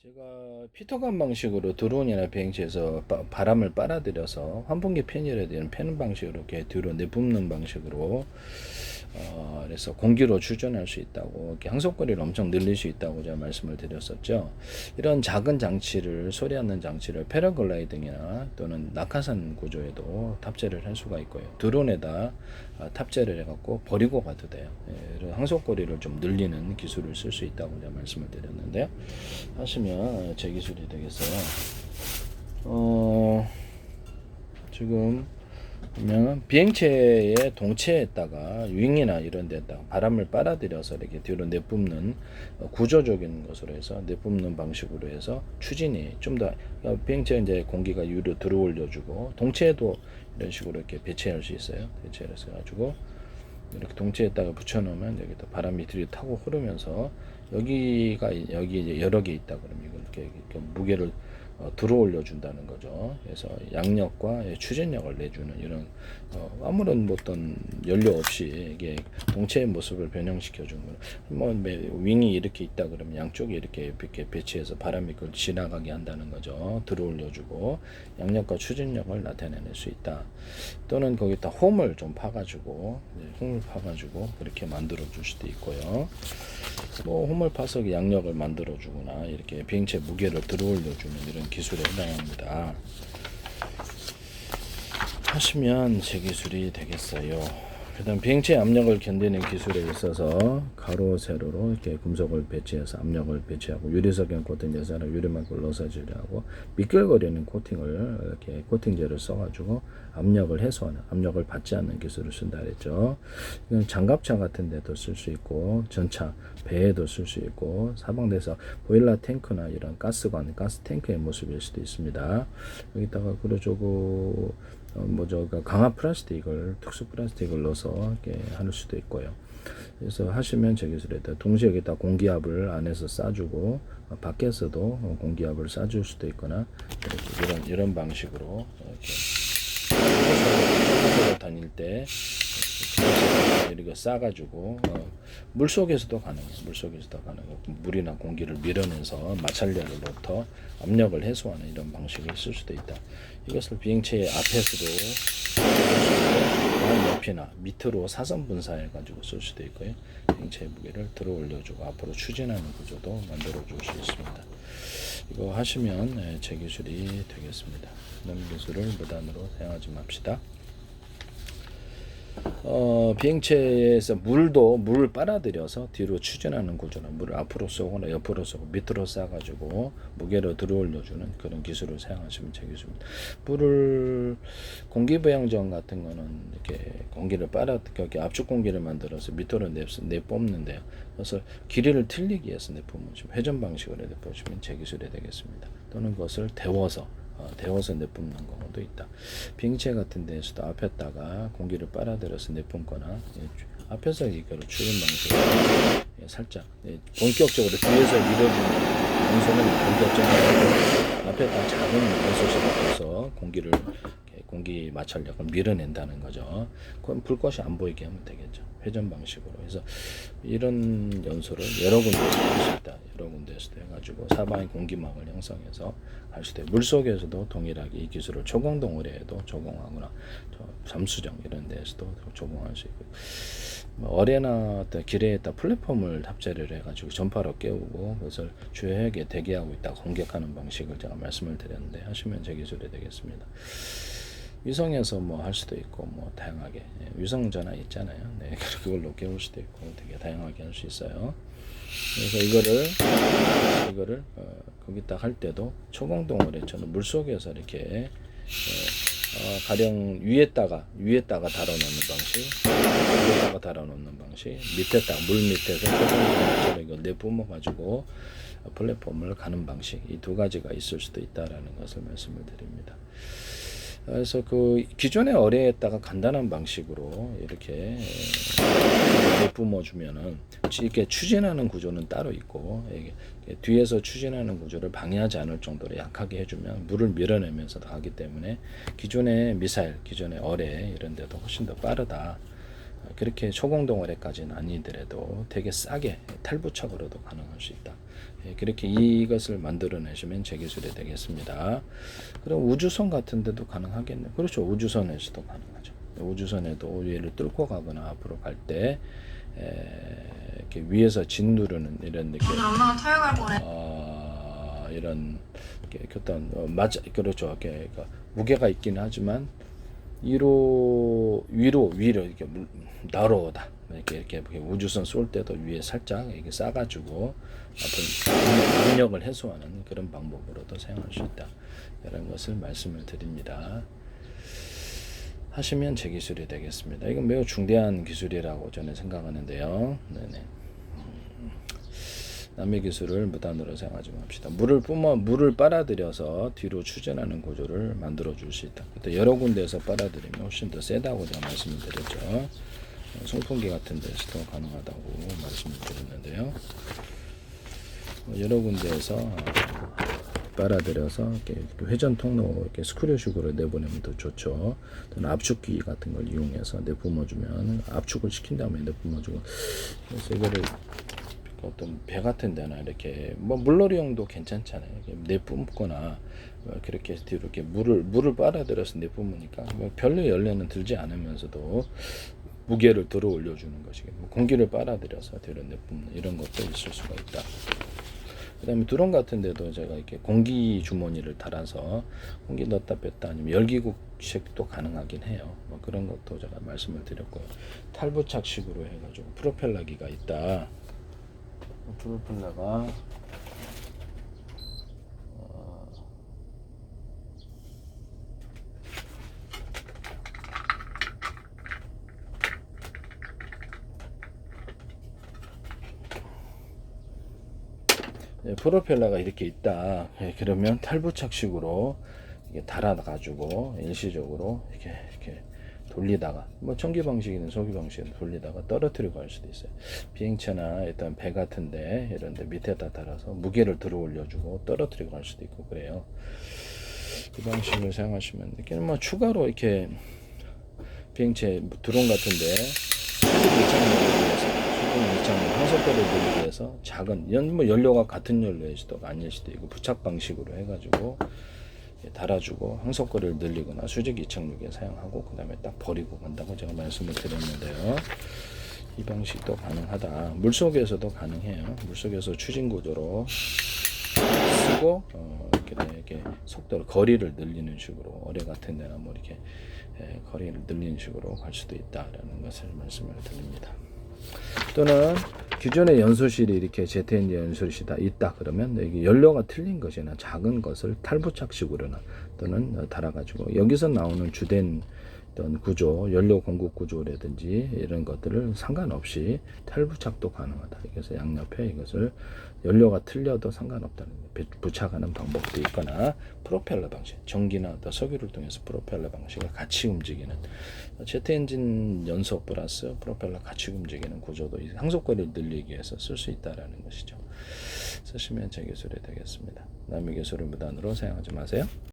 제가 피터건 방식으로 드론이나 비행체에서 바람을 빨아들여서 환풍기 팬이라 되는 팬 방식으로 이렇게 뒤로 내뿜는 방식으로 그래서 공기로 추전할 수 있다고, 이렇게 항속거리를 엄청 늘릴 수 있다고 제가 말씀을 드렸었죠. 이런 작은 장치를, 소리 않는 장치를 패러글라이딩이나 또는 낙하산 구조에도 탑재를 할 수가 있고요. 드론에다 탑재를 해갖고 버리고 가도 돼요. 이런 항속거리를 좀 늘리는 기술을 쓸 수 있다고 제가 말씀을 드렸는데요. 하시면 제 기술이 되겠어요. 지금 보면 비행체의 동체에다가 윙이나 이런 데다가 바람을 빨아들여서 이렇게 뒤로 내뿜는 구조적인 것으로 해서 내뿜는 방식으로 해서 추진이 좀 더, 비행체 이제 공기가 위로 들어올려주고 동체에도 이런 식으로 이렇게 배치할 수 있어요. 배치를 해가지고 이렇게 동체에다가 붙여놓으면 여기다 바람이 들이 타고 흐르면서 여기 이제 여러 개 있다 그러면 이렇게 무게를 들어올려 준다는 거죠. 그래서 양력과 추진력을 내주는 이런 아무런 어떤 연료 없이 이게 동체의 모습을 변형시켜 주는 뭐 윙이 이렇게 있다 그러면 양쪽에 이렇게 배치해서 바람이 그걸 지나가게 한다는 거죠. 들어올려 주고 양력과 추진력을 나타내낼 수 있다. 또는 거기다 홈을 좀 파가지고 그렇게 만들어 줄 수도 있고요. 뭐 홈을 파서 양력을 만들어 주거나 이렇게 비행체 무게를 들어올려 주는 이런 기술에 해당합니다. 하시면 제 기술이 되겠어요. 그 다음 비행체 압력을 견디는 기술에 있어서 가로 세로로 이렇게 금속을 배치해서 압력을 배치하고 유리석엔 코팅 여자는 유리막을 넣어서 하고 미끌거리는 코팅을 이렇게 코팅제를 써가지고 압력을 해소하는, 압력을 받지 않는 기술을 쓴다 그랬죠. 이건 장갑차 같은 데도 쓸 수 있고 전차 배에도 쓸 수 있고 사방대에서 보일러 탱크나 이런 가스관 가스 탱크의 모습일 수도 있습니다. 여기다가 그려주고 강화 플라스틱을, 특수 플라스틱을 넣어서 이렇게 할 수도 있고요. 그래서 하시면 제 기술에다 동시에 여기다 공기압을 안에서 쏴주고 밖에서도 공기압을 쏴줄 수도 있거나 이런 방식으로 이렇게 다닐 때 이렇게 싸가지고 물속에서도 가능해요. 물속에서도 가능해요. 물이나 공기를 밀어내서 마찰력으로부터 압력을 해소하는 이런 방식을 쓸 수도 있다. 이것을 비행체의 앞에서도 옆이나 밑으로 사선 분사해 가지고 쓸 수도 있고요. 비행체의 무게를 들어 올려주고 앞으로 추진하는 구조도 만들어 줄 수 있습니다. 이거 하시면 제 기술이 되겠습니다. 이런 기술을 무단으로 사용하지 맙시다. 비행체에서 물을 빨아들여서 뒤로 추진하는 구조나 물을 앞으로 쏘거나 옆으로 쏘고 밑으로 쏴가지고 무게를 들어올려주는 그런 기술을 사용하시면 제 기술입니다. 물을 공기부양정 같은 거는 이렇게 공기를 이렇게 압축 공기를 만들어서 밑으로 내뿜는데요. 그래서 길이를 틀리기 위해서 내뿜으시면 회전 방식으로 내뿜으시면 제 기술이 되겠습니다. 또는 그것을 데워서 내뿜는 경우도 있다. 비행체 같은 데에서도 앞에다가 공기를 빨아들여서 내뿜거나 앞에서 이거를 추진 방식으로 살짝 본격적으로 뒤에서 밀어주는 연소는 본격적으로 앞에다 작은 연소실을 넣어서 공기 마찰력을 밀어낸다는 거죠. 그럼 불꽃이 안 보이게 하면 되겠죠. 회전 방식으로 해서 이런 연소를 여러 군데에서 할 수 있다. 여러 군데에서도 해가지고 사방에 공기막을 형성해서 할 수도 있고 물속에서도 동일하게 이 기술을 초광동 어뢰에도 적용하거나 잠수정 이런 데에서도 적용할 수 있고 어뢰나 기뢰에다 플랫폼을 탑재를 해가지고 전파로 깨우고 그것을 주요하게 대기하고 있다 공격하는 방식을 제가 말씀을 드렸는데 하시면 제 기술이 되겠습니다. 위성에서 뭐 할 수도 있고 뭐 다양하게 위성 전화 있잖아요. 네, 그걸로 깨울 수도 있고 되게 다양하게 할 수 있어요. 그래서 이거를 거기다 할 때도 초공동 어뢰처럼 물 속에서 이렇게 가령 위에다가 달아놓는 방식, 밑에다가 물 밑에서 초공동 어뢰를 내뿜어 가지고 플랫폼을 가는 방식 이 두 가지가 있을 수도 있다라는 것을 말씀을 드립니다. 그래서 그 기존의 어뢰에다가 간단한 방식으로 이렇게 내뿜어 주면은 이렇게 추진하는 구조는 따로 있고 뒤에서 추진하는 구조를 방해하지 않을 정도로 약하게 해주면 물을 밀어내면서 가기 때문에 기존의 미사일, 기존의 어뢰 이런 데도 훨씬 더 빠르다. 그렇게 초공동 어뢰까지는 아니더라도 되게 싸게 탈부착으로도 가능할 수 있다. 그렇게 이것을 만들어내시면 제 기술이 되겠습니다. 그럼 우주선 같은 데도 가능하겠네요. 그렇죠. 우주선에서도 가능하죠. 우주선에도 위를 뚫고 가거나 앞으로 갈 때 이렇게 위에서 짓누르는 이런 느낌. 오늘 엄마가 토요일 보내. 이런 어떤 맞아 그렇죠. 그러니까 무게가 있긴 하지만 위로 이렇게 날아오다. 이렇게 우주선 쏠 때도 위에 살짝 이렇게 싸가지고 어떤 압력을 해소하는 그런 방법으로도 사용할 수 있다. 이런 것을 말씀을 드립니다. 하시면 제 기술이 되겠습니다. 이건 매우 중대한 기술이라고 저는 생각하는데요. 네네. 남의 기술을 무단으로 사용하지 맙시다. 물을 빨아들여서 뒤로 추진하는 구조를 만들어 줄 수 있다. 또 여러 군데에서 빨아들이면 훨씬 더 세다고 제가 말씀을 드렸죠. 송풍기 같은 데서도 가능하다고 말씀을 드렸는데요. 여러 군데에서 빨아들여서 이렇게 회전 통로 이렇게 스크류식으로 내보내면 더 좋죠. 또는 압축기 같은 걸 이용해서 내뿜어주면 압축을 시킨 다음에 내뿜어주고, 그래서 이거를 어떤 배 같은 데나 이렇게 뭐 물놀이용도 괜찮잖아요. 내뿜거나 그렇게 뒤로 이렇게 물을 빨아들여서 내뿜으니까 뭐 별로 연료는 들지 않으면서도 무게를 들어 올려주는 것이고, 공기를 빨아들여서 뒤로 내뿜는 이런 것도 있을 수가 있다. 그 다음에 드론 같은 데도 제가 이렇게 공기 주머니를 달아서 공기 넣었다 뺐다 아니면 열기구식도 가능하긴 해요. 뭐 그런 것도 제가 말씀을 드렸고요. 탈부착식으로 해가지고 프로펠러기가 있다. 프로펠러가 프로펠러가 이렇게 있다. 그러면 탈부착식으로 이게 달아가지고 일시적으로 이렇게 돌리다가 뭐 전기 방식이든 소기 방식이든 돌리다가 떨어뜨리고 할 수도 있어요. 비행체나 일단 배 같은데 이런데 밑에다 달아서 무게를 들어 올려주고 떨어뜨리고 할 수도 있고 그래요. 그 방식을 사용하시면 이렇게 뭐 추가로 이렇게 비행체 드론 같은데 항속도를 늘리기 위해서 작은 연료가 같은 연료일 수도 아닐 수도 있고 부착 방식으로 해가지고 달아주고 항속거리를 늘리거나 수직 이착륙에 사용하고 그 다음에 딱 버리고 간다고 제가 말씀을 드렸는데요. 이 방식도 가능하다. 물속에서도 가능해요. 물속에서 추진 구조로 쓰고 이렇게 속도를 거리를 늘리는 식으로 어뢰 같은 데나 뭐 이렇게 거리를 늘리는 식으로 갈 수도 있다라는 것을 말씀을 드립니다. 또는 기존의 연소실이 이렇게 제트엔진 연소실이 있다 그러면 여기 연료가 틀린 것이나 작은 것을 탈부착식으로나 또는 달아가지고 여기서 나오는 주된 어떤 구조, 연료 공급 구조라든지 이런 것들을 상관없이 탈부착도 가능하다. 그래서 양옆에 이것을 연료가 틀려도 상관없다는 부착하는 방법도 있거나 프로펠러 방식, 전기나 또 석유를 통해서 프로펠러 방식을 같이 움직이는 제트 엔진 연소 플러스 프로펠러 같이 움직이는 구조도 항속거리를 늘리기 위해서 쓸 수 있다라는 것이죠. 쓰시면 제 기술이 되겠습니다. 남의 기술을 무단으로 사용하지 마세요.